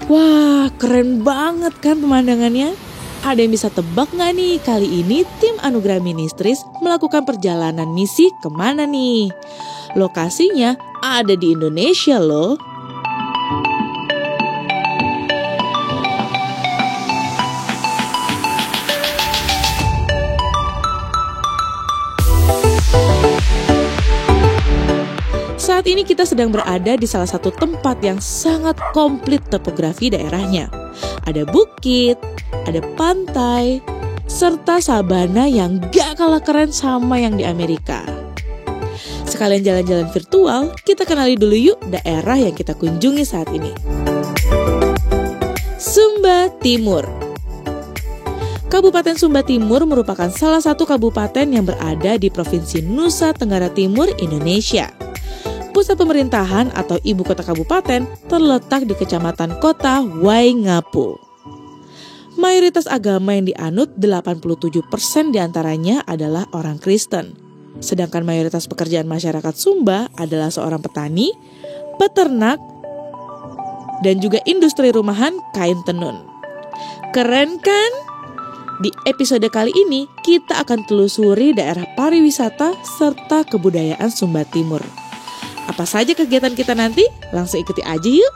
Wah, keren banget kan pemandangannya? Ada yang bisa tebak nggak nih kali ini tim Anugerah Ministries melakukan perjalanan misi kemana nih? Lokasinya ada di Indonesia loh. Saat ini kita sedang berada di salah satu tempat yang sangat komplit topografi daerahnya. Ada bukit, ada pantai, serta sabana yang gak kalah keren sama yang di Amerika. Sekalian jalan-jalan virtual, kita kenali dulu yuk daerah yang kita kunjungi saat ini. Sumba Timur. Kabupaten Sumba Timur merupakan salah satu kabupaten yang berada di Provinsi Nusa Tenggara Timur, Indonesia. Pusat pemerintahan atau ibu kota kabupaten terletak di Kecamatan Kota Waingapu. Mayoritas agama yang dianut 87% diantaranya adalah orang Kristen. Sedangkan mayoritas pekerjaan masyarakat Sumba adalah seorang petani, peternak, dan juga industri rumahan kain tenun. Keren kan? Di episode kali ini kita akan telusuri daerah pariwisata serta kebudayaan Sumba Timur. Apa saja kegiatan kita nanti? Langsung ikuti aja yuk!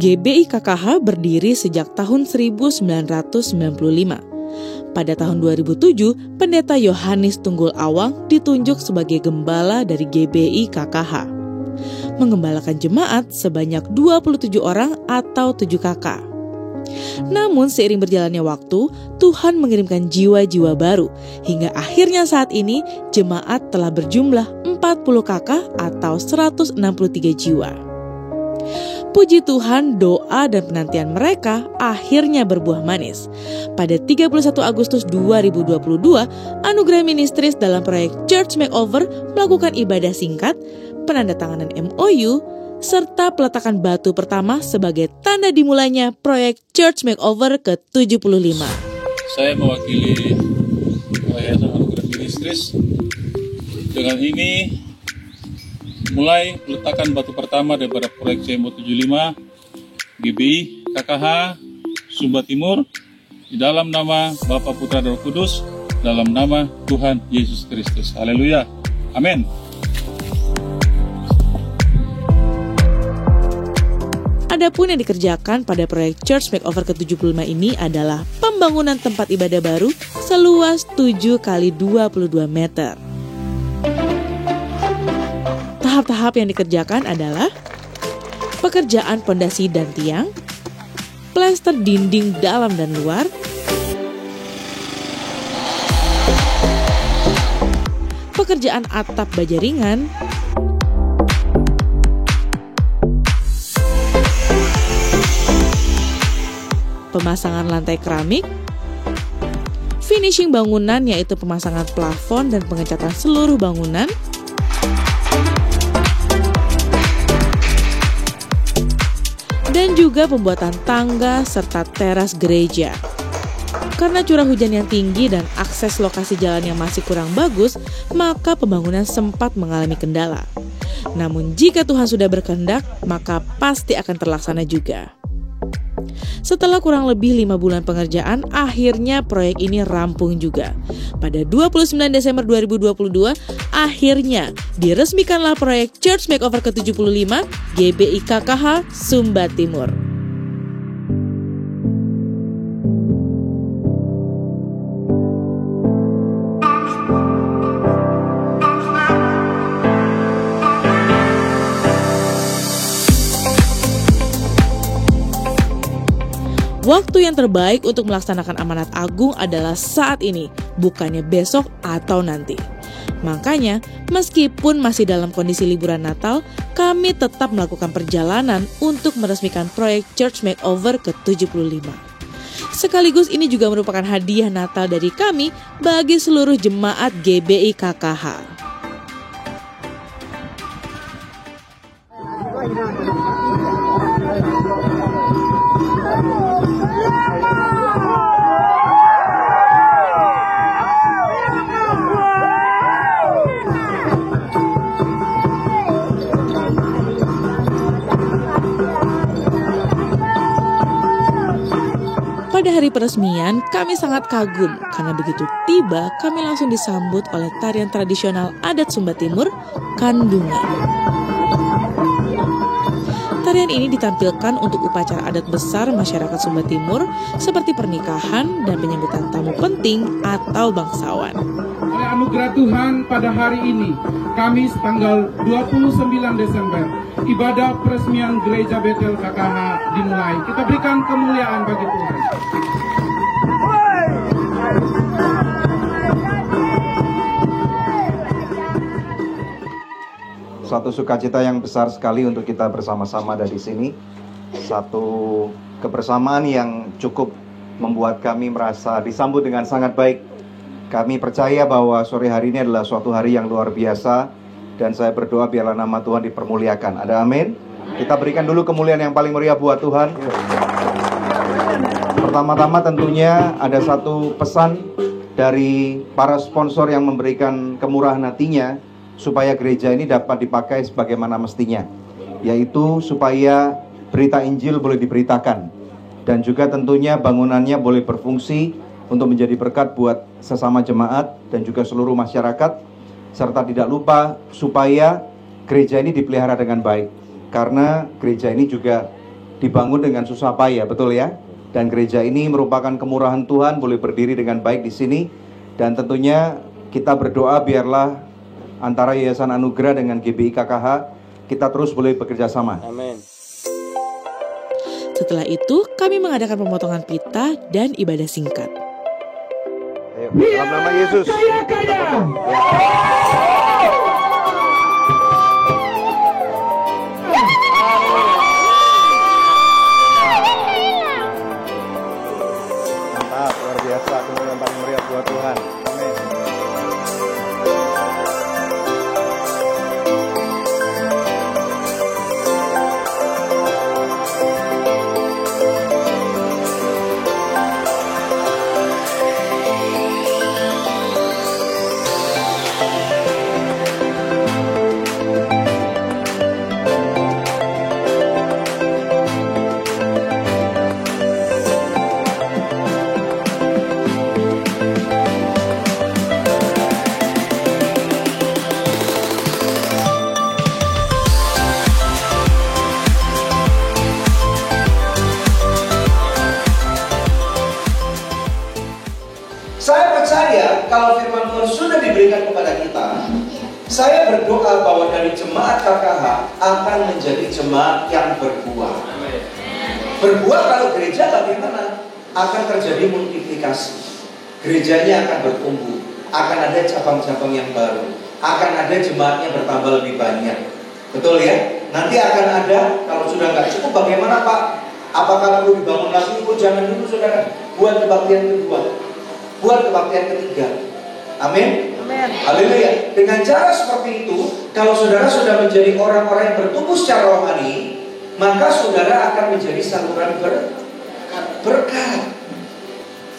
GBI KKH berdiri sejak tahun 1995. Pada tahun 2007, Pendeta Yohanes Tunggul Awang ditunjuk sebagai gembala dari GBI KKH. Mengembalakan jemaat sebanyak 27 orang atau 7 kakak. Namun seiring berjalannya waktu, Tuhan mengirimkan jiwa-jiwa baru. Hingga akhirnya saat ini, jemaat telah berjumlah 40 kakak atau 163 jiwa. Puji Tuhan, doa dan penantian mereka akhirnya berbuah manis. Pada 31 Agustus 2022, Anugerah Ministries dalam proyek Church Makeover melakukan ibadah singkat, penandatanganan MOU, serta peletakan batu pertama sebagai tanda dimulainya proyek Church Makeover ke-75. Saya mewakili Yayasan Anugerah Ministries. Dengan ini mulai peletakan batu pertama daripada proyek CMO 75 GBI KKH Sumba Timur di dalam nama Bapa, Putra, dan Roh Kudus, dalam nama Tuhan Yesus Kristus. Haleluya. Amin. Adapun yang dikerjakan pada proyek Church Makeover ke-75 ini adalah pembangunan tempat ibadah baru seluas 7 x 22 meter. Tahap-tahap yang dikerjakan adalah pekerjaan pondasi dan tiang, plester dinding dalam dan luar, pekerjaan atap baja ringan, pemasangan lantai keramik, finishing bangunan yaitu pemasangan plafon dan pengecatan seluruh bangunan, dan juga pembuatan tangga serta teras gereja. Karena curah hujan yang tinggi dan akses lokasi jalan yang masih kurang bagus, maka pembangunan sempat mengalami kendala. Namun jika Tuhan sudah berkehendak, maka pasti akan terlaksana juga. Setelah kurang lebih 5 bulan pengerjaan, akhirnya proyek ini rampung juga. Pada 29 Desember 2022, akhirnya diresmikanlah proyek Church Makeover ke-75 GBI KKH Sumba Timur. Waktu yang terbaik untuk melaksanakan amanat agung adalah saat ini, bukannya besok atau nanti. Makanya, meskipun masih dalam kondisi liburan Natal, kami tetap melakukan perjalanan untuk meresmikan proyek Church Makeover ke-75. Sekaligus ini juga merupakan hadiah Natal dari kami bagi seluruh jemaat GBI KKH. Pada hari peresmian, kami sangat kagum karena begitu tiba kami langsung disambut oleh tarian tradisional adat Sumba Timur, Kandungan. Tarian ini ditampilkan untuk upacara adat besar masyarakat Sumba Timur seperti pernikahan dan penyambutan tamu penting atau bangsawan. Oleh anugerah Tuhan pada hari ini, Kamis tanggal 29 Desember, ibadah peresmian Gereja Betel KKH dimulai. Kita berikan kemuliaan bagi Tuhan. Suatu sukacita yang besar sekali untuk kita bersama-sama ada di sini. Satu kebersamaan yang cukup membuat kami merasa disambut dengan sangat baik. Kami percaya bahwa sore hari ini adalah suatu hari yang luar biasa. Dan saya berdoa biarlah nama Tuhan dipermuliakan. Ada amin? Kita berikan dulu kemuliaan yang paling meriah buat Tuhan. Pertama-tama tentunya ada satu pesan dari para sponsor yang memberikan kemurahan hatinya supaya gereja ini dapat dipakai sebagaimana mestinya, yaitu supaya berita Injil boleh diberitakan dan juga tentunya bangunannya boleh berfungsi untuk menjadi berkat buat sesama jemaat dan juga seluruh masyarakat, serta tidak lupa supaya gereja ini dipelihara dengan baik, karena gereja ini juga dibangun dengan susah payah, betul ya? Dan gereja ini merupakan kemurahan Tuhan boleh berdiri dengan baik di sini, dan tentunya kita berdoa biarlah antara Yayasan Anugerah dengan GBI KKH, kita terus boleh bekerja sama. Amin. Setelah itu, kami mengadakan pemotongan pita dan ibadah singkat. Ayo, dalam nama Yesus. Mantap, luar biasa. Kemuliaan paling meriah buat Tuhan. Amin. Saya percaya kalau firman Tuhan sudah diberikan kepada kita, saya berdoa bahwa dari jemaat KKH akan menjadi jemaat yang berbuah. Berbuah kalau gereja bagaimana? Akan terjadi multiplikasi. Gerejanya akan bertumbuh, akan ada cabang-cabang yang baru, akan ada jemaatnya bertambah lebih banyak. Betul ya? Nanti akan ada, kalau sudah nggak cukup bagaimana Pak? Apakah perlu dibangun lagi? Oh jangan dulu saudara, buat kebaktian kedua, buat kebaktian ketiga. Amin. Haleluya. Dengan cara seperti itu, kalau saudara sudah menjadi orang-orang yang bertumbuh secara rohani, maka saudara akan menjadi saluran berkat.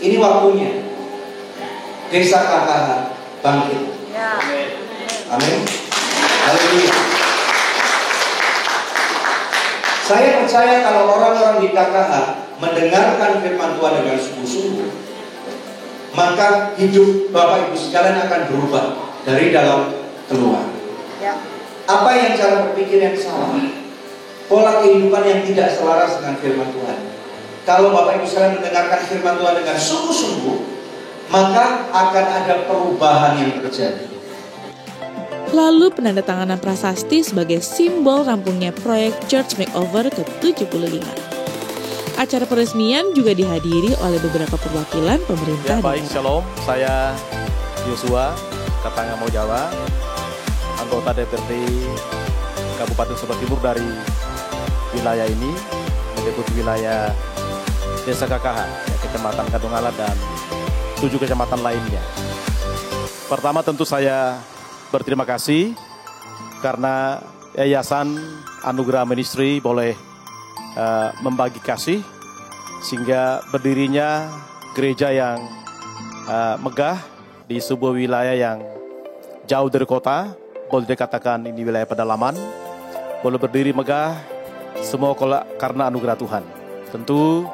Ini waktunya Desa KKH bangkit. Amin. Haleluya. Saya percaya kalau orang-orang di KKH mendengarkan firman Tuhan dengan sungguh-sungguh, maka hidup Bapak Ibu sekalian akan berubah dari dalam keluar. Apa yang cara berpikir yang salah? Pola kehidupan yang tidak selaras dengan firman Tuhan. Kalau Bapak Ibu sekalian mendengarkan firman Tuhan dengan sungguh-sungguh, maka akan ada perubahan yang terjadi. Lalu penandatanganan prasasti sebagai simbol rampungnya proyek Church Makeover ke-75. Acara peresmian juga dihadiri oleh beberapa perwakilan pemerintah Baik, shalom. Saya Yosua, Katangamo Jawa, anggota DPRD Kabupaten Sumba Timur dari wilayah ini, menyebut wilayah Desa KKH, Kecamatan Kadungala dan 7 kecamatan lainnya. Pertama tentu saya berterima kasih karena Yayasan Anugerah Ministry boleh membagi kasih sehingga berdirinya gereja yang megah di sebuah wilayah yang jauh dari kota, boleh dikatakan ini wilayah pedalaman, boleh berdiri megah semua karena anugerah Tuhan. Tentu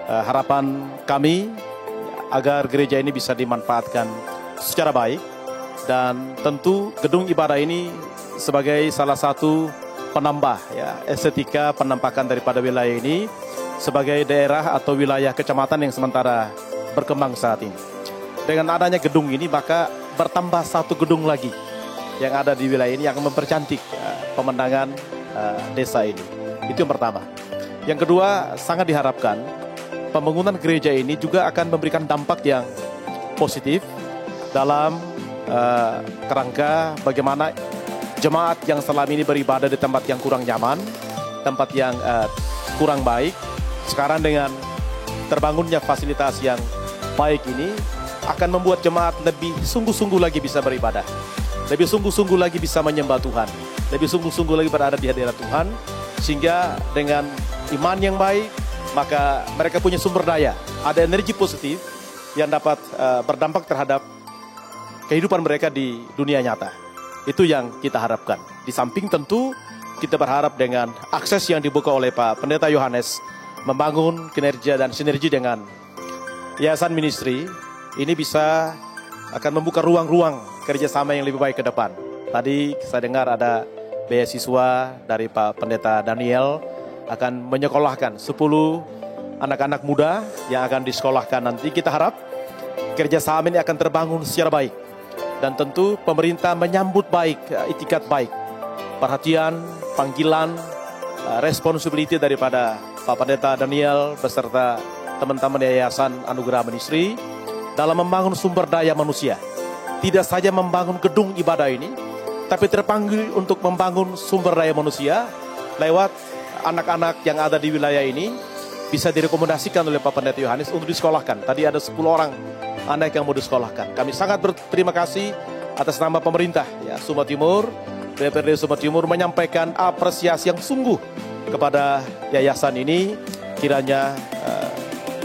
harapan kami agar gereja ini bisa dimanfaatkan secara baik, dan tentu gedung ibadah ini sebagai salah satu penambah estetika penampakan daripada wilayah ini sebagai daerah atau wilayah kecamatan yang sementara berkembang saat ini. Dengan adanya gedung ini maka bertambah satu gedung lagi yang ada di wilayah ini yang mempercantik pemandangan desa ini. Itu yang pertama. Yang kedua, sangat diharapkan pembangunan gereja ini juga akan memberikan dampak yang positif dalam kerangka bagaimana jemaat yang selama ini beribadah di tempat yang kurang nyaman, tempat yang kurang baik, sekarang dengan terbangunnya fasilitas yang baik ini akan membuat jemaat lebih sungguh-sungguh lagi bisa beribadah, lebih sungguh-sungguh lagi bisa menyembah Tuhan, lebih sungguh-sungguh lagi berada di hadirat Tuhan, sehingga dengan iman yang baik maka mereka punya sumber daya, ada energi positif yang dapat berdampak terhadap kehidupan mereka di dunia nyata. Itu yang kita harapkan. Di samping tentu kita berharap dengan akses yang dibuka oleh Pak Pendeta Yohanes membangun kinerja dan sinergi dengan Yayasan Ministry ini bisa akan membuka ruang-ruang kerjasama yang lebih baik ke depan. Tadi saya dengar ada beasiswa dari Pak Pendeta Daniel akan menyekolahkan 10 anak-anak muda yang akan disekolahkan nanti. Kita harap kerjasama ini akan terbangun secara baik. Dan tentu pemerintah menyambut baik, itikat baik, perhatian, panggilan, responsibility daripada Pak Pendeta Daniel beserta teman-teman Yayasan Anugerah Ministry dalam membangun sumber daya manusia. Tidak saja membangun gedung ibadah ini, tapi terpanggil untuk membangun sumber daya manusia lewat anak-anak yang ada di wilayah ini bisa direkomendasikan oleh Pak Pendeta Yohanes untuk disekolahkan. Tadi ada 10 orang anak yang mau disekolahkan. Kami sangat berterima kasih atas nama pemerintah Sumba Timur, DPRD Sumba Timur menyampaikan apresiasi yang sungguh kepada yayasan ini. Kiranya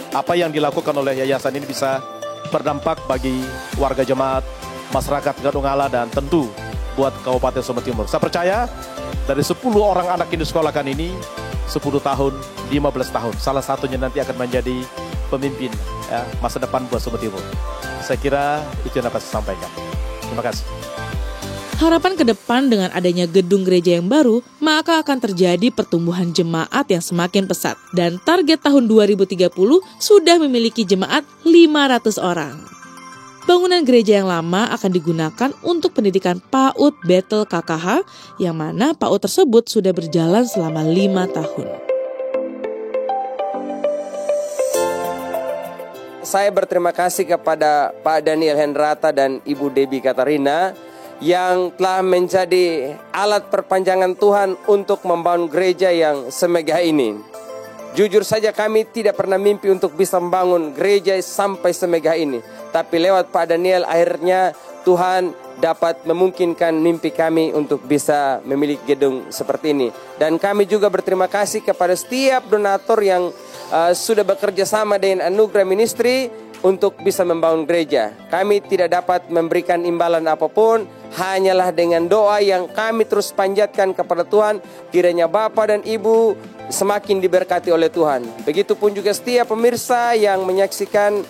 apa yang dilakukan oleh yayasan ini bisa berdampak bagi warga jemaat, masyarakat Kadungala, dan tentu buat Kabupaten Sumba Timur. Saya percaya dari 10 orang anak yang disekolahkan ini 10 tahun, 15 tahun, salah satunya nanti akan menjadi pemimpin masa depan buat Sumba Timur. Saya kira itu yang dapat saya sampaikan. Terima kasih. Harapan ke depan dengan adanya gedung gereja yang baru, maka akan terjadi pertumbuhan jemaat yang semakin pesat. Dan target tahun 2030 sudah memiliki jemaat 500 orang. Bangunan gereja yang lama akan digunakan untuk pendidikan PAUD Bethel KKH, yang mana PAUD tersebut sudah berjalan selama 5 tahun. Saya berterima kasih kepada Pak Daniel Hendrata dan Ibu Debbie Katarina yang telah menjadi alat perpanjangan Tuhan untuk membangun gereja yang semegah ini. Jujur saja kami tidak pernah mimpi untuk bisa membangun gereja sampai semegah ini. Tapi lewat Pak Daniel akhirnya Tuhan dapat memungkinkan mimpi kami untuk bisa memiliki gedung seperti ini. Dan kami juga berterima kasih kepada setiap donatur yang sudah bekerja sama dengan Anugerah Ministry untuk bisa membangun gereja. Kami tidak dapat memberikan imbalan apapun, hanyalah dengan doa yang kami terus panjatkan kepada Tuhan, kiranya Bapak dan Ibu semakin diberkati oleh Tuhan. Begitupun juga setiap pemirsa yang menyaksikan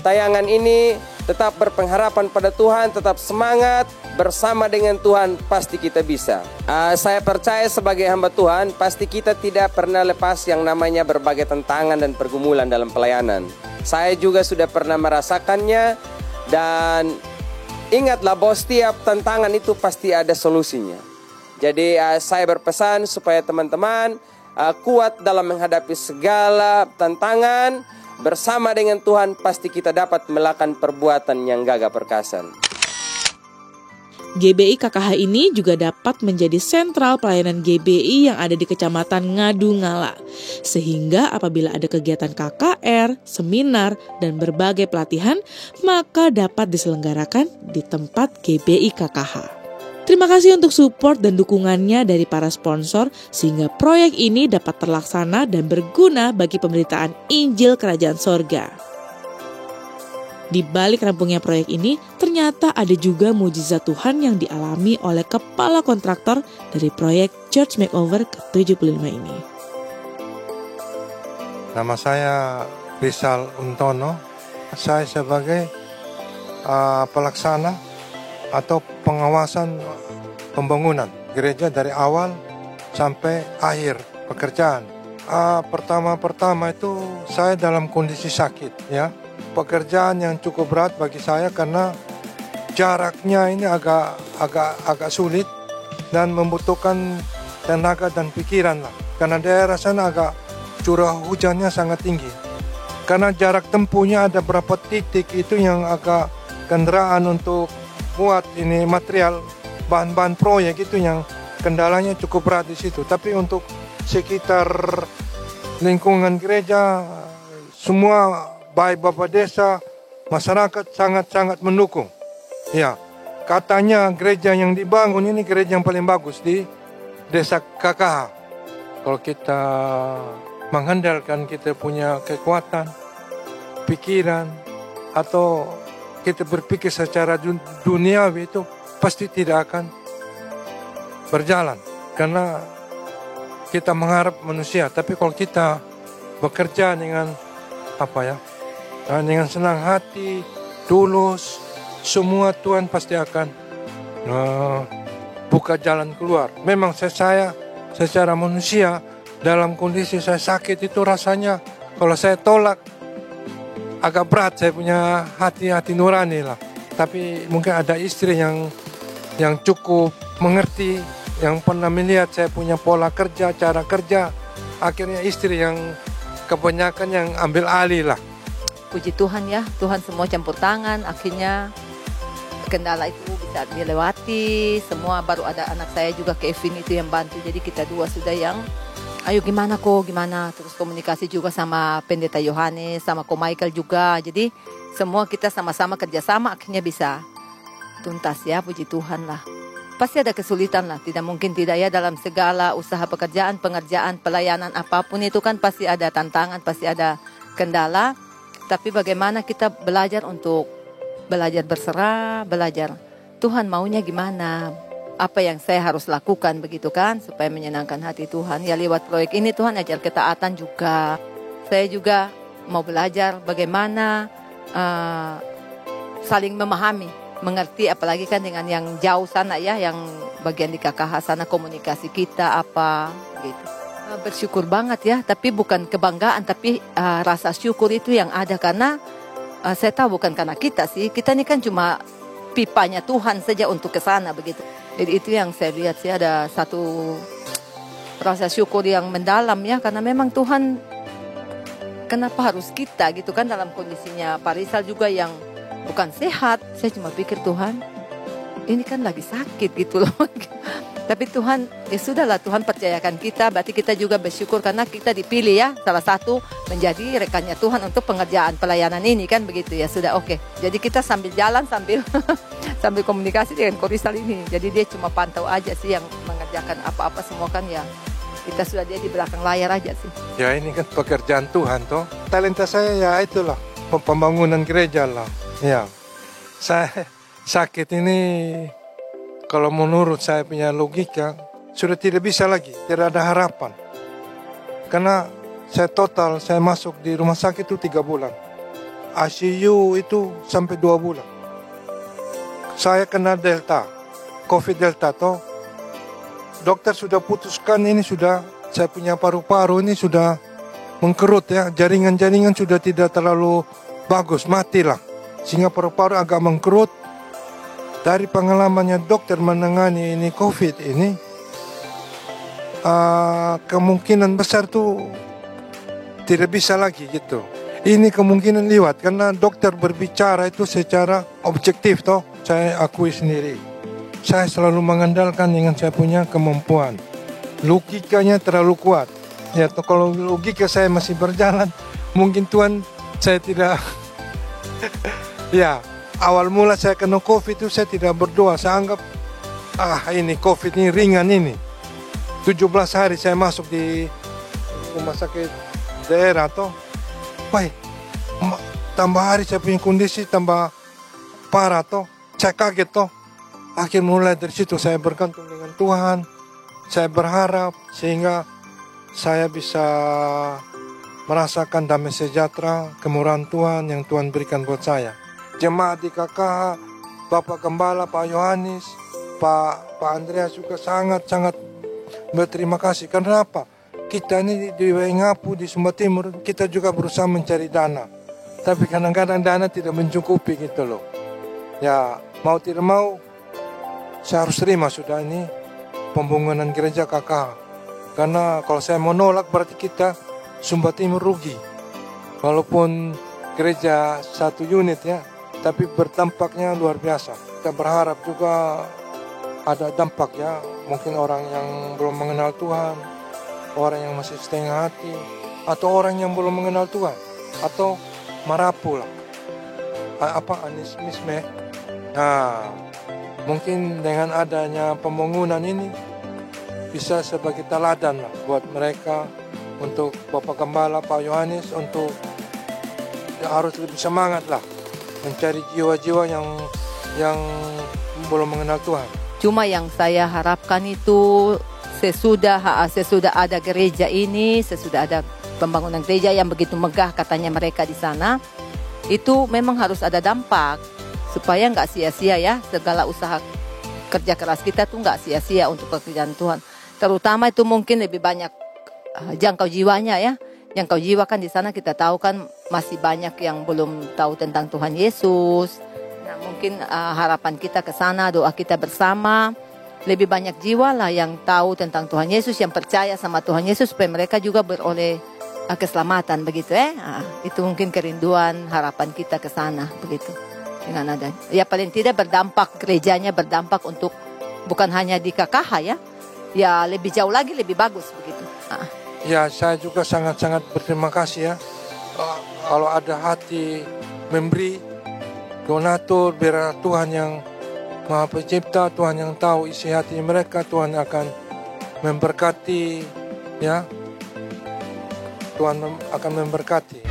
tayangan ini, tetap berpengharapan pada Tuhan, tetap semangat, bersama dengan Tuhan pasti kita bisa. Saya percaya sebagai hamba Tuhan, pasti kita tidak pernah lepas yang namanya berbagai tantangan dan pergumulan dalam pelayanan. Saya juga sudah pernah merasakannya, dan ingatlah bahwa setiap tantangan itu pasti ada solusinya. Jadi saya berpesan supaya teman-teman kuat dalam menghadapi segala tantangan. Bersama dengan Tuhan pasti kita dapat melakukan perbuatan yang gagah perkasa. GBI KKH ini juga dapat menjadi sentral pelayanan GBI yang ada di Kecamatan Ngadu Ngala. Sehingga apabila ada kegiatan KKR, seminar, dan berbagai pelatihan, maka dapat diselenggarakan di tempat GBI KKH. Terima kasih untuk support dan dukungannya dari para sponsor sehingga proyek ini dapat terlaksana dan berguna bagi pemberitaan Injil Kerajaan Sorga. Di balik rampungnya proyek ini, ternyata ada juga mujizat Tuhan yang dialami oleh kepala kontraktor dari proyek Church Makeover ke-75 ini. Nama saya Rizal Untono. Saya sebagai pelaksana atau pengawasan pembangunan gereja dari awal sampai akhir pekerjaan. Pertama-pertama itu saya dalam kondisi sakit, ya. Pekerjaan yang cukup berat bagi saya karena jaraknya ini agak sulit dan membutuhkan tenaga dan pikiran lah. Karena daerah sana agak curah hujannya sangat tinggi. Karena jarak tempuhnya ada berapa titik itu yang agak kendaraan untuk buat ini material bahan-bahan proyek itu yang kendalanya cukup berat di situ. Tapi untuk sekitar lingkungan gereja semua baik Bapak Desa, masyarakat sangat-sangat mendukung. Ya, katanya gereja yang dibangun ini gereja yang paling bagus di Desa KKH. Kalau kita mengandalkan kita punya kekuatan, pikiran, atau kita berpikir secara duniawi itu pasti tidak akan berjalan. Karena kita mengharap manusia, tapi kalau kita bekerja dengan dengan senang hati, tulus, semua Tuhan pasti akan buka jalan keluar. Memang saya secara manusia dalam kondisi saya sakit itu rasanya kalau saya tolak agak berat, saya punya hati nurani lah. Tapi mungkin ada istri yang cukup mengerti, yang pernah melihat saya punya pola kerja, cara kerja. Akhirnya istri yang kebanyakan yang ambil alih lah. Puji Tuhan ya, Tuhan semua campur tangan, akhirnya kendala itu bisa dilewati. Semua baru ada anak saya juga Kevin itu yang bantu. Jadi kita dua sudah yang ayo gimana. Terus komunikasi juga sama Pendeta Yohanes, sama Ko Michael juga. Jadi semua kita sama-sama kerjasama akhirnya bisa tuntas ya, puji Tuhan lah. Pasti ada kesulitan lah, tidak mungkin tidak ya dalam segala usaha pekerjaan, pengerjaan, pelayanan apapun itu kan pasti ada tantangan, pasti ada kendala. Tapi bagaimana kita belajar untuk belajar berserah, belajar Tuhan maunya gimana, apa yang saya harus lakukan begitu kan, supaya menyenangkan hati Tuhan. Ya lewat proyek ini Tuhan ajar ketaatan juga. Saya juga mau belajar bagaimana saling memahami, mengerti, apalagi kan dengan yang jauh sana ya, yang bagian di KKH sana komunikasi kita apa gitu. Bersyukur banget ya, tapi bukan kebanggaan, tapi rasa syukur itu yang ada karena saya tahu bukan karena kita sih, kita ini kan cuma pipanya Tuhan saja untuk ke sana begitu. Jadi itu yang saya lihat sih, ada satu rasa syukur yang mendalam ya, karena memang Tuhan kenapa harus kita gitu kan, dalam kondisinya Pak Rizal juga yang bukan sehat. Saya cuma pikir Tuhan ini kan lagi sakit gitu loh. Tapi Tuhan, ya sudahlah, Tuhan percayakan kita, berarti kita juga bersyukur karena kita dipilih ya, salah satu menjadi rekannya Tuhan untuk pengerjaan pelayanan ini kan begitu ya, sudah oke. Jadi kita sambil jalan, sambil komunikasi dengan Ko Rizal ini. Jadi dia cuma pantau aja sih, yang mengerjakan apa-apa semua kan ya, kita sudah dia di belakang layar aja sih. Ya ini kan pekerjaan Tuhan toh. Talenta saya ya itulah, pembangunan gereja lah. Ya, saya sakit ini kalau menurut saya punya logika sudah tidak bisa lagi, tidak ada harapan. Karena saya masuk di rumah sakit itu 3 bulan. ICU itu sampai 2 bulan. Saya kena COVID Delta toh. Dokter sudah putuskan ini sudah, saya punya paru-paru ini sudah mengkerut ya. Jaringan-jaringan sudah tidak terlalu bagus, matilah. Sehingga paru-paru agak mengkerut. Dari pengalamannya dokter menangani ini COVID ini, kemungkinan besar tuh tidak bisa lagi gitu. Ini kemungkinan lewat karena dokter berbicara itu secara objektif toh. Saya akui sendiri. Saya selalu mengandalkan dengan saya punya kemampuan. Logikanya terlalu kuat. Ya, kalau logika saya masih berjalan, mungkin Tuhan saya tidak. Ya, awal mula saya kena COVID itu saya tidak berdoa. Saya anggap ini COVID ini ringan ini. 17 hari saya masuk di rumah sakit daerah toh. Baik, tambah hari saya punya kondisi tambah parah toh. Saya kaget toh. Akhir mulai dari situ saya bergantung dengan Tuhan. Saya berharap sehingga saya bisa merasakan damai sejahtera, kemurahan Tuhan yang Tuhan berikan buat saya. Jemaat di KKH, Bapak Gembala, Pak Yohanis, Pak Andreas juga sangat-sangat berterima kasih. Karena apa? Kita ini di Waingapu, di Sumba Timur, kita juga berusaha mencari dana. Tapi kadang-kadang dana tidak mencukupi gitu loh. Ya, mau tidak mau, saya harus terima sudah ini pembangunan gereja KKH. Karena kalau saya mau nolak berarti kita Sumba Timur rugi. Walaupun gereja satu unit ya, tapi berdampaknya luar biasa. Kita berharap juga ada dampak ya. Mungkin orang yang belum mengenal Tuhan, orang yang masih setengah hati, atau orang yang belum mengenal Tuhan, atau marapu lah. Anismisme. Nah, mungkin dengan adanya pembangunan ini bisa sebagai teladan lah buat mereka, untuk Bapak Gembala, Pak Yohanis, untuk ya harus lebih semangat lah mencari jiwa-jiwa yang belum mengenal Tuhan. Cuma yang saya harapkan itu sesudah ada gereja ini, sesudah ada pembangunan gereja yang begitu megah katanya mereka di sana, itu memang harus ada dampak supaya nggak sia-sia ya, segala usaha kerja keras kita tuh nggak sia-sia untuk pekerjaan Tuhan. Terutama itu mungkin lebih banyak jangkau jiwanya ya. Jangkau jiwa kan di sana kita tahu kan masih banyak yang belum tahu tentang Tuhan Yesus. Nah, mungkin harapan kita ke sana, doa kita bersama, lebih banyak jiwa lah yang tahu tentang Tuhan Yesus, yang percaya sama Tuhan Yesus supaya mereka juga beroleh keselamatan begitu itu mungkin kerinduan harapan kita ke sana begitu. Dengan ada ya paling tidak berdampak, gerejanya berdampak untuk bukan hanya di KKH ya lebih jauh lagi, lebih bagus begitu. Ya, saya juga sangat-sangat berterima kasih ya. Kalau ada hati memberi, donatur, biar Tuhan yang Maha Pencipta, Tuhan yang tahu isi hati mereka, Tuhan akan memberkati ya. Tuhan akan memberkati.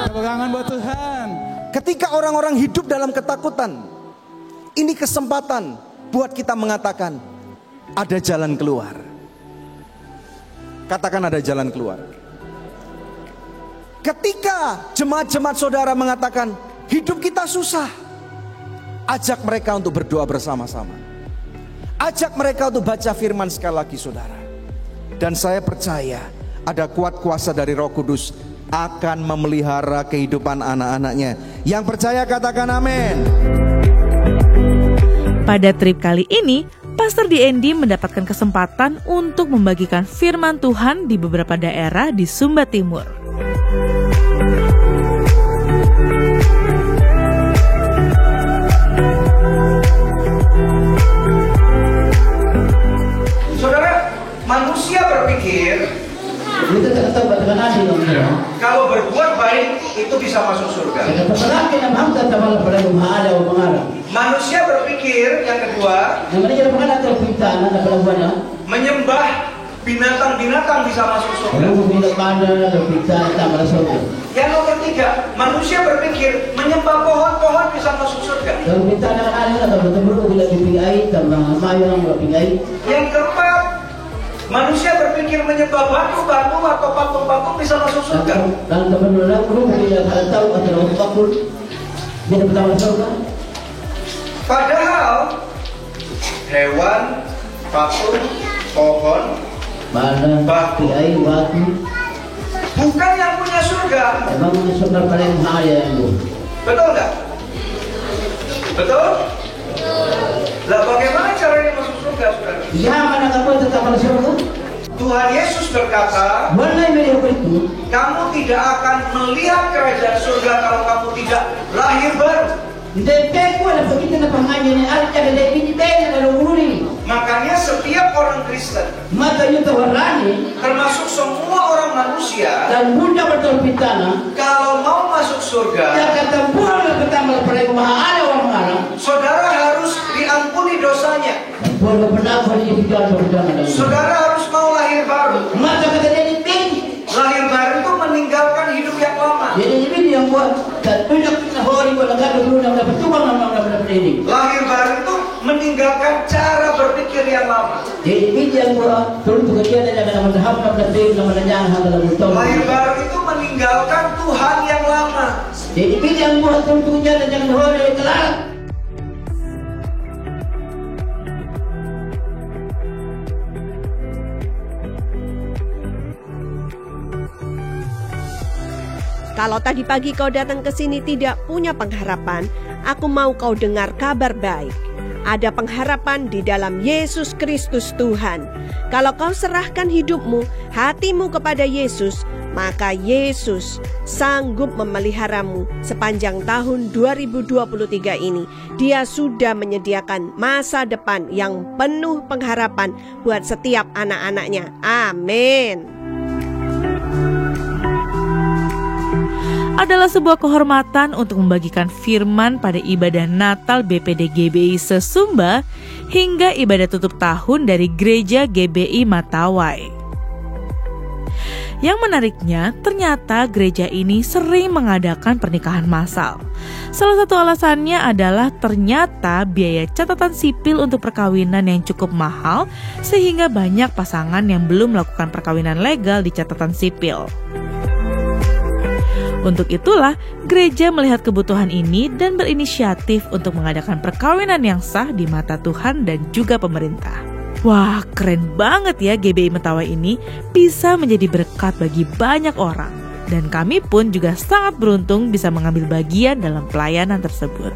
Tepuk tangan buat Tuhan. Ketika orang-orang hidup dalam ketakutan, ini kesempatan buat kita mengatakan ada jalan keluar. Katakan ada jalan keluar. Ketika jemaat-jemaat saudara mengatakan hidup kita susah, ajak mereka untuk berdoa bersama-sama. Ajak mereka untuk baca firman sekali lagi saudara. Dan saya percaya ada kuat kuasa dari Roh Kudus akan memelihara kehidupan anak-anaknya. Yang percaya katakan amin. Pada trip kali ini, Pastor D.Andy mendapatkan kesempatan untuk membagikan firman Tuhan di beberapa daerah di Sumba Timur. Saudara, manusia berpikir kalau berbuat baik itu bisa masuk surga. Manusia berpikir yang kedua, menyembah binatang-binatang bisa masuk surga. Yang nomor tiga, manusia berpikir menyembah pohon-pohon bisa masuk surga. Yang keempat, manusia berpikir menyembah batu-batu atau patung-patung bisa masuk surga. Padahal hewan, patung, pohon, batu bukan yang punya surga. Betul nggak? Betul? Lah bagaimana caranya masuk surga, saudara? Tuhan Yesus berkata, kamu tidak akan melihat kerajaan surga kalau kamu tidak lahir baru. Makanya setiap orang Kristen, termasuk semua orang manusia, kalau mau masuk surga, saudara harus diampuni dosanya. Saudara harus mau lahir baru. Lahir baru itu meninggalkan hidup yang lama. Lahir baru itu meninggalkan cara berpikir yang lama. Lahir baru itu meninggalkan Tuhan yang lama. Kalau tadi pagi kau datang ke sini tidak punya pengharapan, aku mau kau dengar kabar baik. Ada pengharapan di dalam Yesus Kristus Tuhan. Kalau kau serahkan hidupmu, hatimu kepada Yesus, maka Yesus sanggup memeliharamu sepanjang tahun 2023 ini. Dia sudah menyediakan masa depan yang penuh pengharapan buat setiap anak-anaknya. Amin. Adalah sebuah kehormatan untuk membagikan firman pada ibadah Natal BPD GBI Sesumba hingga ibadah tutup tahun dari Gereja GBI Matawai. Yang menariknya, ternyata gereja ini sering mengadakan pernikahan massal. Salah satu alasannya adalah ternyata biaya catatan sipil untuk perkawinan yang cukup mahal, sehingga banyak pasangan yang belum melakukan perkawinan legal di catatan sipil. Untuk itulah, gereja melihat kebutuhan ini dan berinisiatif untuk mengadakan perkawinan yang sah di mata Tuhan dan juga pemerintah. Wah, keren banget ya GBI Matawai ini bisa menjadi berkat bagi banyak orang. Dan kami pun juga sangat beruntung bisa mengambil bagian dalam pelayanan tersebut.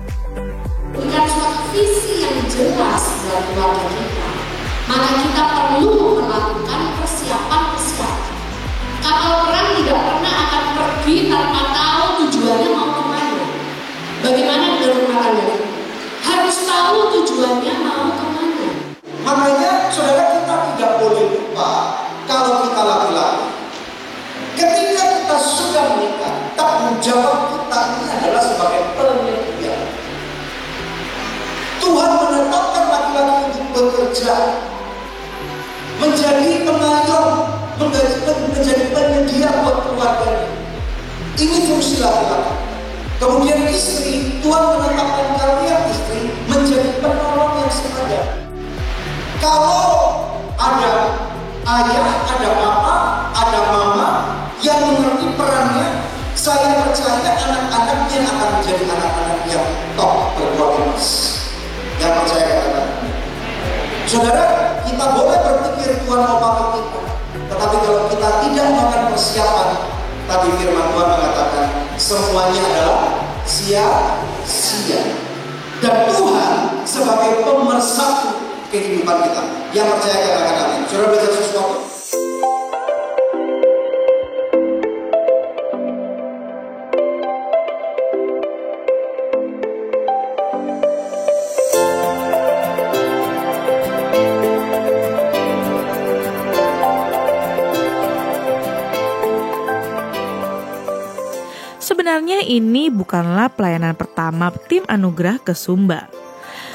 Bukan suatu visi yang jelas dalam keluarga kita, maka kita perlu melakukan persiapan-persiapan. Kalau orang tidak pernah akan pergi tanpa tahu tujuannya mau kemana. Bagaimana dengan rumah tangga? Harus tahu tujuannya mau kemana. Makanya saudara, kita tidak boleh lupa kalau kita laki-laki, ketika kita sudah menikah, tanggung jawab kita ini adalah sebagai penyedia. Tuhan menetapkan laki-laki untuk bekerja, menjadi pengayom, menjadi penyedia buat keluarganya. Ini fungsi laki-laki. Kemudian istri, Tuhan menetapkan kalian istri menjadi penolong yang sengaja. Kalau ada ayah, ada papa, ada mama yang mengerti perannya, saya percaya anak-anaknya akan menjadi anak-anak yang top berkualitas. Yang percaya katakan. Saudara, kita boleh berpikir Tuhan mau pakai kita, tetapi kalau kita tidak melakukan persiapan, tadi firman Tuhan mengatakan semuanya adalah sia-sia. Dan Tuhan sebagai pemersatu kehidupan kita. Yang percaya katakan amin. Saudara belajar sesuatu? Sebenarnya ini bukanlah pelayanan pertama tim Anugerah ke Sumba.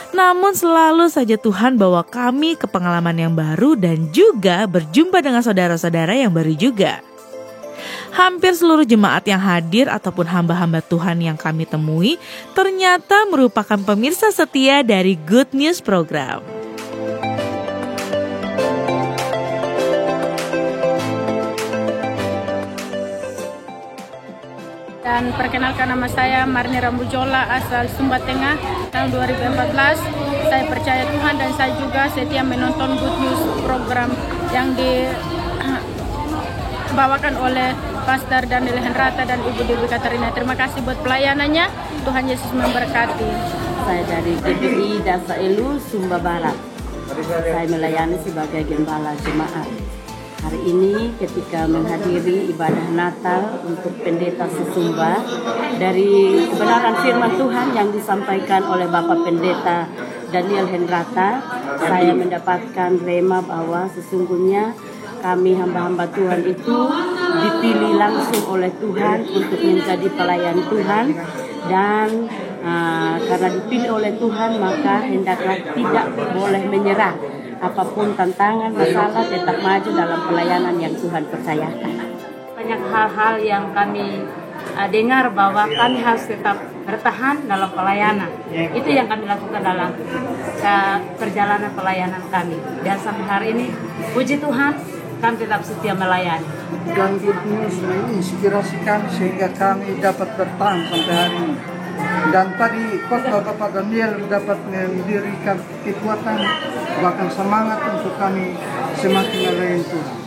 Namun selalu saja Tuhan bawa kami ke pengalaman yang baru dan juga berjumpa dengan saudara-saudara yang baru juga. Hampir seluruh jemaat yang hadir ataupun hamba-hamba Tuhan yang kami temui ternyata merupakan pemirsa setia dari Good News Program. Dan perkenalkan, nama saya Marni Rambujola, asal Sumba Tengah, tahun 2014. Saya percaya Tuhan dan saya juga setia menonton Good News Program yang dibawakan oleh Pastor Daniel Henrata dan Ibu Debi Katarina. Terima kasih buat pelayanannya. Tuhan Yesus memberkati. Saya dari GBI Dasa Elu, Sumba Barat. Saya melayani sebagai gembala jemaat. Hari ini ketika menghadiri ibadah Natal untuk pendeta sesumba, dari kebenaran firman Tuhan yang disampaikan oleh Bapak Pendeta Daniel Hendrata, saya mendapatkan rema bahwa sesungguhnya kami hamba-hamba Tuhan itu dipilih langsung oleh Tuhan untuk menjadi pelayan Tuhan, dan karena dipilih oleh Tuhan maka hendaklah tidak boleh menyerah. Apapun tantangan, masalah, tetap maju dalam pelayanan yang Tuhan percayakan. Banyak hal-hal yang kami dengar bahwa kami harus tetap bertahan dalam pelayanan. Itu yang kami lakukan dalam perjalanan pelayanan kami. Dan sampai hari ini, puji Tuhan, kami tetap setia melayani. Dan Good News menginspirasi kami sehingga kami dapat bertahan sampai hari ini. Dan tadi khotbah Bapak Daniel dapat memberikan kekuatan, bahkan semangat untuk kami semakin melayani Tuhan.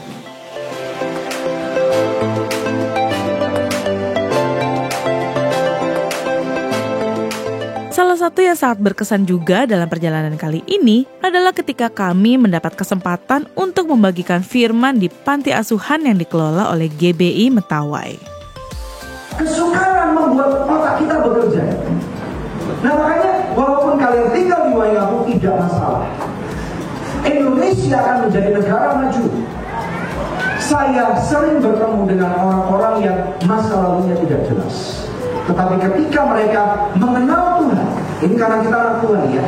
Salah satu yang sangat berkesan juga dalam perjalanan kali ini adalah ketika kami mendapat kesempatan untuk membagikan firman di panti asuhan yang dikelola oleh GBI Mentawai. Kesukaran membuat otak kita bekerja. Nah makanya walaupun kalian tinggal di Waingapu tidak masalah. Indonesia akan menjadi negara maju. Saya sering bertemu dengan orang-orang yang masa lalunya tidak jelas. Tetapi ketika mereka mengenal Tuhan, ini karena kita anak Tuhan ya,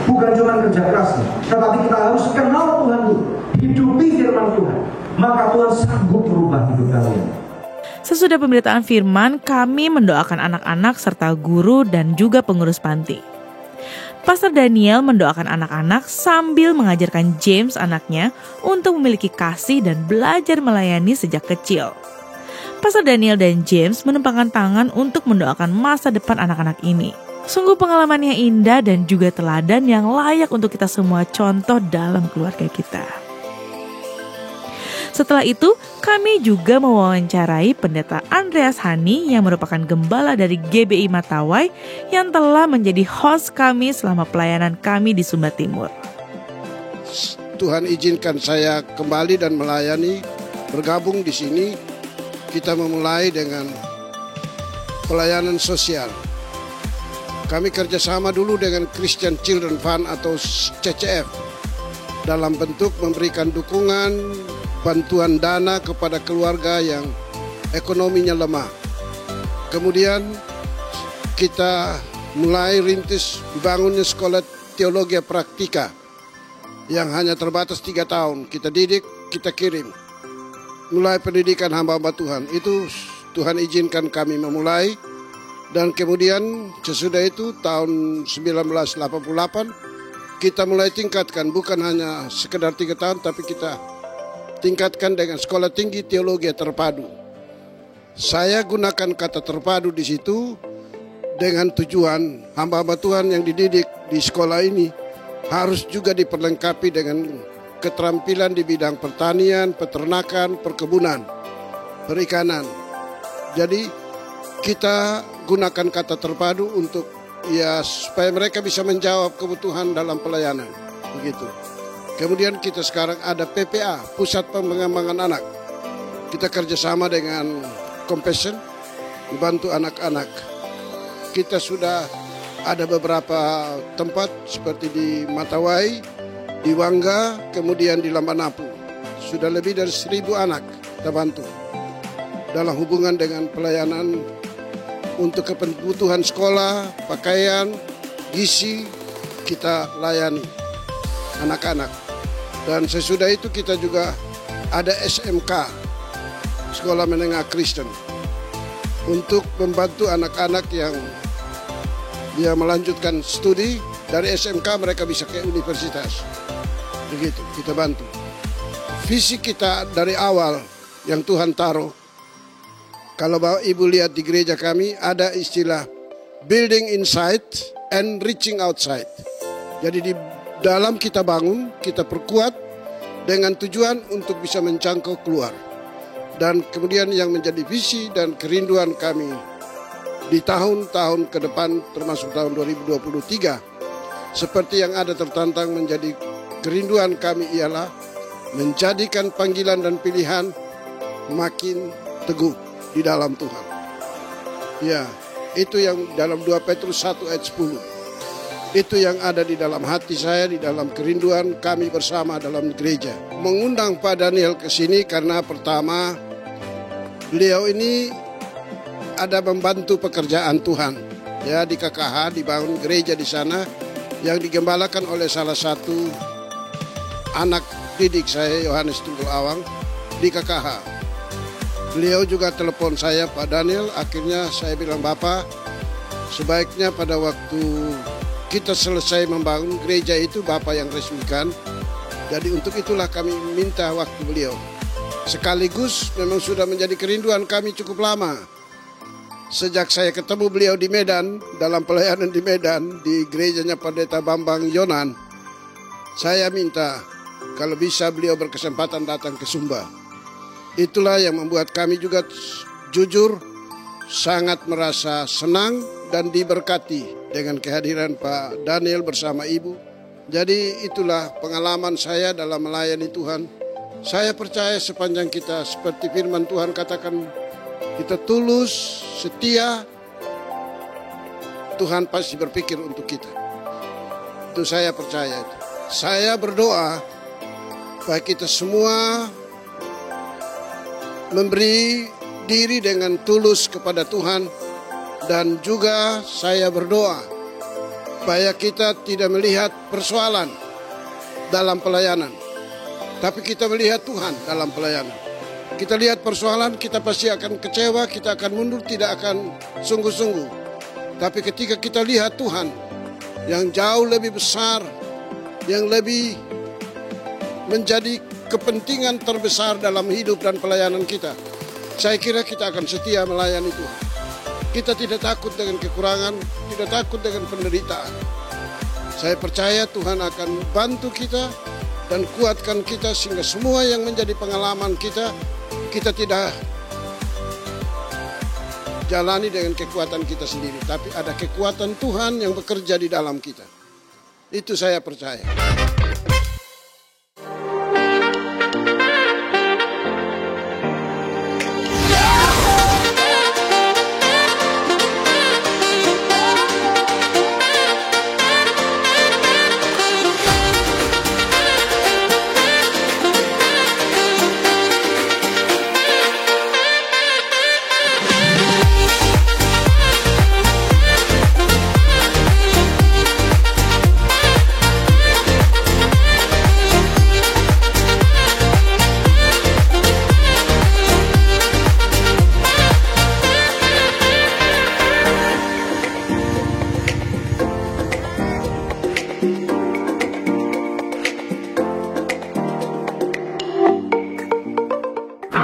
bukan cuma kerja kerasnya, tetapi kita harus kenal Tuhan dulu, hidupi firman Tuhan, maka Tuhan sanggup merubah hidup kalian. Sesudah pemberitaan firman, kami mendoakan anak-anak serta guru dan juga pengurus panti. Pastor Daniel mendoakan anak-anak sambil mengajarkan James anaknya untuk memiliki kasih dan belajar melayani sejak kecil. Pastor Daniel dan James menumpangkan tangan untuk mendoakan masa depan anak-anak ini. Sungguh pengalamannya indah dan juga teladan yang layak untuk kita semua contoh dalam keluarga kita. Setelah itu, kami juga mewawancarai Pendeta Andreas Hani yang merupakan gembala dari GBI Mentawai yang telah menjadi host kami selama pelayanan kami di Sumba Timur. Tuhan izinkan saya kembali dan melayani, bergabung di sini. Kita memulai dengan pelayanan sosial. Kami kerjasama dulu dengan Christian Children Fund atau CCF dalam bentuk memberikan dukungan, bantuan dana kepada keluarga yang ekonominya lemah. Kemudian kita mulai rintis dibangunnya sekolah teologi praktika yang hanya terbatas 3 tahun. Kita didik, kita kirim. Mulai pendidikan hamba-hamba Tuhan. Itu Tuhan izinkan kami memulai. Dan kemudian sesudah itu tahun 1988 kita mulai tingkatkan. Bukan hanya sekedar 3 tahun tapi kita tingkatkan dengan sekolah tinggi teologi terpadu. Saya gunakan kata terpadu di situ dengan tujuan hamba-hamba Tuhan yang dididik di sekolah ini harus juga diperlengkapi dengan keterampilan di bidang pertanian, peternakan, perkebunan, perikanan. Jadi kita gunakan kata terpadu untuk supaya mereka bisa menjawab kebutuhan dalam pelayanan. Begitu. Kemudian kita sekarang ada PPA, Pusat Pengembangan Anak. Kita kerjasama dengan Compassion, membantu anak-anak. Kita sudah ada beberapa tempat seperti di Mentawai, di Wangga, kemudian di Lambanapu. Sudah lebih dari 1.000 anak kita bantu dalam hubungan dengan pelayanan untuk kebutuhan sekolah, pakaian, gizi, kita layani anak-anak. Dan sesudah itu kita juga ada SMK, Sekolah Menengah Kristen, untuk membantu anak-anak yang dia melanjutkan studi. Dari SMK mereka bisa ke universitas. Begitu, kita bantu. Visi kita dari awal yang Tuhan taruh, kalau Bapak Ibu lihat di gereja kami ada istilah building inside and reaching outside. Jadi di dalam kita bangun, kita perkuat dengan tujuan untuk bisa menjangkau keluar. Dan kemudian yang menjadi visi dan kerinduan kami di tahun-tahun ke depan termasuk tahun 2023. Seperti yang ada tertantang menjadi kerinduan kami ialah menjadikan panggilan dan pilihan makin teguh di dalam Tuhan. Ya, itu yang dalam 2 Petrus 1 ayat 10. Itu yang ada di dalam hati saya, di dalam kerinduan kami bersama dalam gereja. Mengundang Pak Daniel ke sini karena pertama, beliau ini ada membantu pekerjaan Tuhan. Ya, di KKH dibangun gereja di sana yang digembalakan oleh salah satu anak didik saya, Yohanes Tunggul Awang, di KKH. Beliau juga telepon saya, Pak Daniel. Akhirnya saya bilang, Bapak, sebaiknya pada waktu kita selesai membangun gereja itu Bapak yang resmikan. Jadi untuk itulah kami minta waktu beliau. Sekaligus memang sudah menjadi kerinduan kami cukup lama. Sejak saya ketemu beliau di Medan, dalam pelayanan di Medan, di gerejanya Pendeta Bambang Yonan, saya minta kalau bisa beliau berkesempatan datang ke Sumba. Itulah yang membuat kami juga jujur sangat merasa senang dan diberkati dengan kehadiran Pak Daniel bersama Ibu. Jadi itulah pengalaman saya dalam melayani Tuhan. Saya percaya sepanjang kita seperti firman Tuhan katakan, kita tulus, setia, Tuhan pasti berpikir untuk kita. Itu saya percaya. Saya berdoa supaya kita semua memberi diri dengan tulus kepada Tuhan. Dan juga saya berdoa supaya kita tidak melihat persoalan dalam pelayanan, tapi kita melihat Tuhan dalam pelayanan. Kita lihat persoalan, kita pasti akan kecewa, kita akan mundur, tidak akan sungguh-sungguh. Tapi ketika kita lihat Tuhan yang jauh lebih besar, yang lebih menjadi kepentingan terbesar dalam hidup dan pelayanan kita, saya kira kita akan setia melayani Tuhan. Kita tidak takut dengan kekurangan, tidak takut dengan penderitaan. Saya percaya Tuhan akan bantu kita dan kuatkan kita sehingga semua yang menjadi pengalaman kita, kita tidak jalani dengan kekuatan kita sendiri, tapi ada kekuatan Tuhan yang bekerja di dalam kita. Itu saya percaya.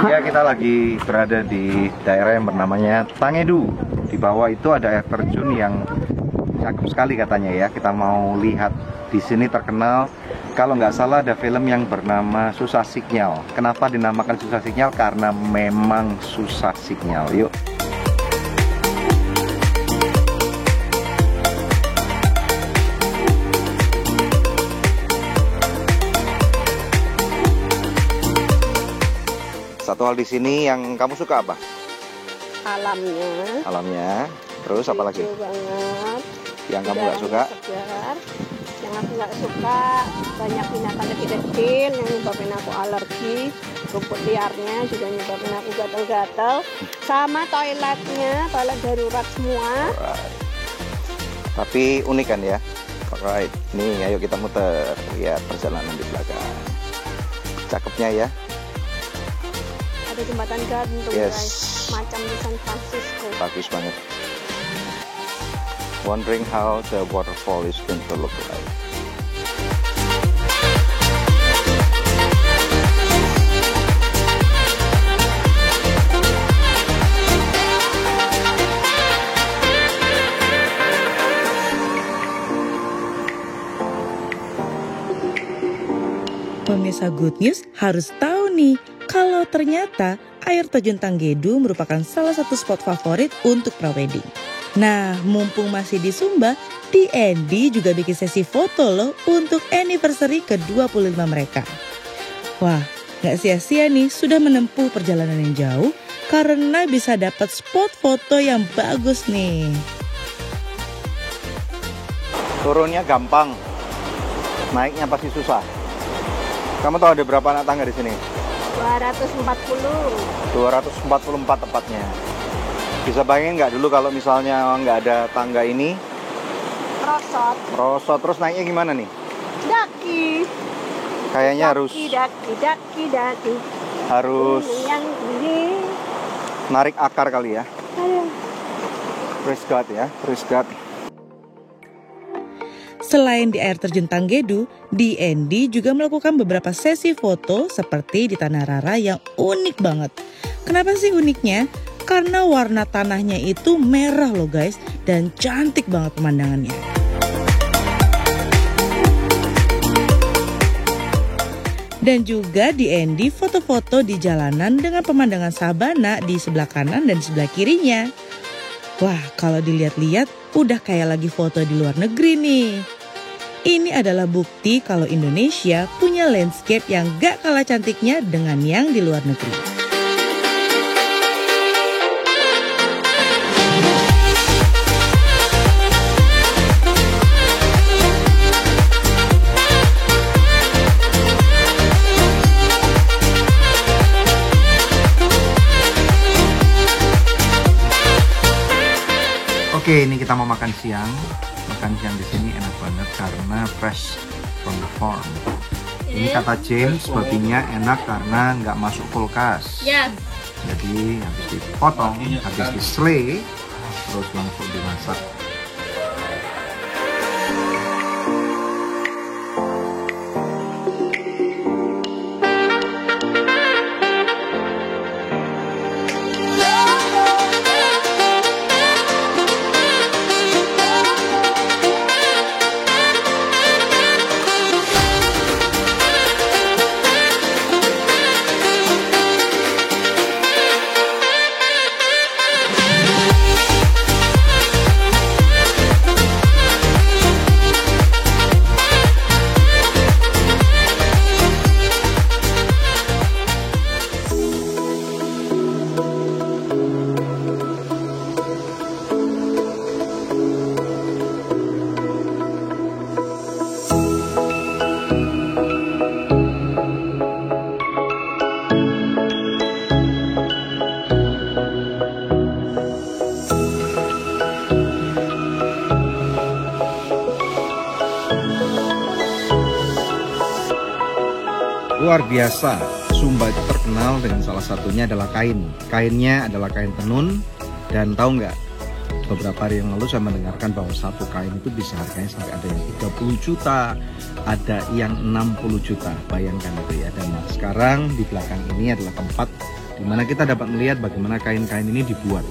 Ya, kita lagi berada di daerah yang bernamanya Tangedu. Di bawah itu ada air terjun yang cakep sekali katanya ya. Kita mau lihat. Di sini terkenal, kalau nggak salah ada film yang bernama Susah Sinyal. Kenapa dinamakan Susah Sinyal? Karena memang susah sinyal. Yuk. Satu hal di sini yang kamu suka apa? Alamnya. Alamnya. Terus apa lagi? Banget. Yang kamu nggak suka? Segar. Yang aku nggak suka banyak binatang kecil-kecil yang nyebabin aku alergi. Rumput liarnya juga nyebabin aku gatal-gatal. Sama toiletnya, toilet darurat semua. Alright. Tapi unik kan ya? Alright. Nih, ayo kita muter. Lihat perjalanan di belakang. Cakepnya ya. Ada jembatan gantung, yes, guys, macam di San Francisco. Bagus banget. Wondering how the waterfall is going to look like. Pemirsa Good News harus tahu nih, kalau ternyata air terjun Tangedu merupakan salah satu spot favorit untuk prawedding. Nah, mumpung masih di Sumba, DND juga bikin sesi foto loh untuk anniversary ke-25 mereka. Wah, gak sia-sia nih sudah menempuh perjalanan yang jauh karena bisa dapat spot foto yang bagus nih. Turunnya gampang, naiknya pasti susah. Kamu tahu ada berapa anak tangga di sini? 244 tepatnya. Bisa bayangin nggak dulu kalau misalnya nggak ada tangga ini? Merosot. Terus naiknya gimana nih? Daki. Kayaknya harus harus yang ini narik akar kali ya. Praise God ya, praise God. Selain di air terjun Tanggedu, DND juga melakukan beberapa sesi foto seperti di Tanah Rara yang unik banget. Kenapa sih uniknya? Karena warna tanahnya itu merah loh guys, dan cantik banget pemandangannya. Dan juga DND foto-foto di jalanan dengan pemandangan sabana di sebelah kanan dan di sebelah kirinya. Wah, kalau dilihat-lihat udah kayak lagi foto di luar negeri nih. Ini adalah bukti kalau Indonesia punya landscape yang gak kalah cantiknya dengan yang di luar negeri. Oke, ini kita mau makan siang. Makan siang di sini enak banget karena fresh from the farm. Ini kata James, babinya enak karena nggak masuk kulkas. Jadi habis dipotong, habis dislay, terus langsung dimasak. Luar biasa, Sumba itu terkenal dengan salah satunya adalah kain. Kainnya adalah kain tenun, dan tahu nggak, beberapa hari yang lalu saya mendengarkan bahwa satu kain itu bisa harganya sampai ada yang 30 juta, ada yang 60 juta, bayangkan itu ya. Dan sekarang di belakang ini adalah tempat di mana kita dapat melihat bagaimana kain-kain ini dibuat,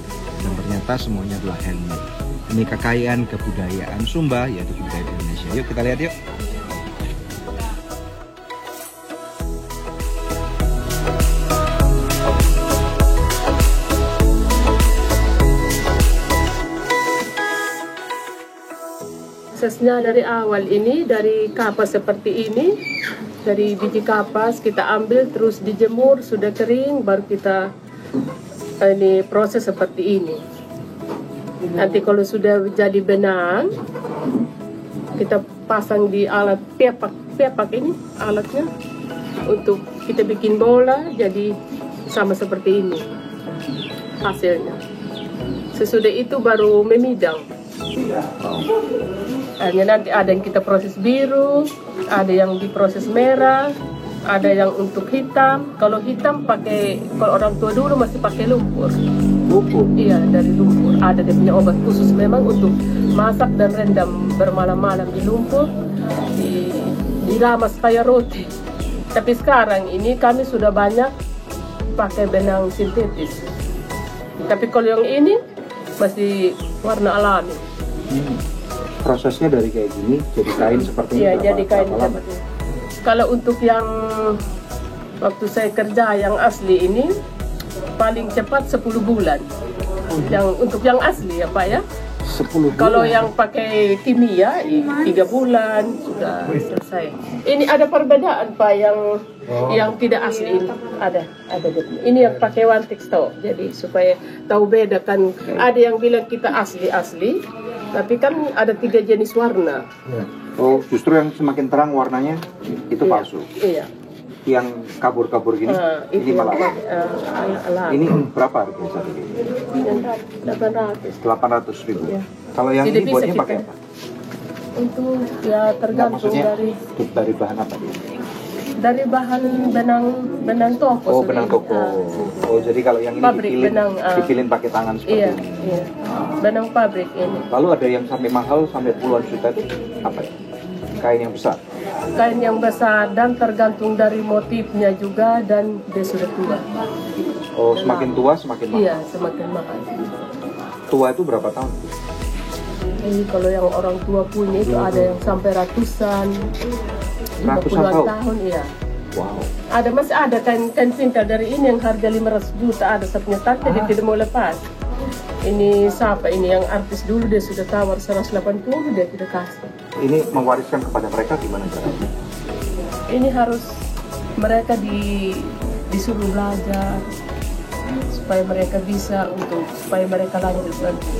dan ternyata semuanya adalah handmade. Ini kekayaan kebudayaan Sumba, yaitu budaya Indonesia. Yuk kita lihat yuk. Prosesnya dari awal ini, dari kapas seperti ini, dari biji kapas kita ambil terus dijemur, sudah kering, baru kita ini proses seperti ini. Nanti kalau sudah jadi benang, kita pasang di alat pepak ini, alatnya untuk kita bikin bola, jadi sama seperti ini hasilnya. Sesudah itu baru memidang. Hanya nanti ada yang kita proses biru, ada yang diproses merah, ada yang untuk hitam. Kalau hitam pakai, kalau orang tua dulu masih pakai lumpur. Lumpur? Iya, dari lumpur. Ada dia punya obat khusus memang untuk masak dan rendam bermalam-malam di lumpur, diramas kayak roti. Tapi sekarang ini kami sudah banyak pakai benang sintetis. Tapi kalau yang ini masih warna alami. Prosesnya dari kayak gini jadi kain seperti ini. Iya, jadi kain seperti ini. Kalau untuk yang waktu saya kerja yang asli ini paling cepat 10 bulan. Yang untuk yang asli ya Pak ya. 10 bulan. Kalau yang pakai kimia 3 bulan sudah selesai. Ini ada perbedaan Pak yang tidak asli ini. Ada. Ini yang pakai one textile. Jadi supaya tahu beda kan. Ada yang bilang kita asli, tapi kan ada 3 jenis warna. Oh, justru yang semakin terang warnanya itu palsu. Iya. Yang kabur-kabur gini, ini malah. Ini berapa harganya satu ini? 800.000. Ya. Kalau yang ini buatnya pakai apa? Itu ya tergantung dari bahan apa dia? Dari bahan benang toko. Oh, benang toko. Oh, jadi kalau yang ini dipilin pakai tangan seperti ini. Iya. Benang pabrik ini. Lalu ada yang sampai mahal sampai puluhan juta itu apa ya? Kain yang besar. Kain yang besar dan tergantung dari motifnya juga dan dia sudah tua. Oh, semakin tua semakin mahal. Iya, semakin mahal. Tua itu berapa tahun? Ini kalau yang orang tua punya itu ada yang sampai ratusan tahun, iya. Wow. Masih ada kain cinta dari ini yang harga 500 juta, ada satunya tante dia tidak mau lepas. Ini siapa ini yang artis dulu dia sudah tawar 180 dia tidak kasih. Ini mewariskan kepada mereka gimana caranya? Ini harus mereka disuruh belajar supaya mereka bisa supaya mereka lanjut nanti.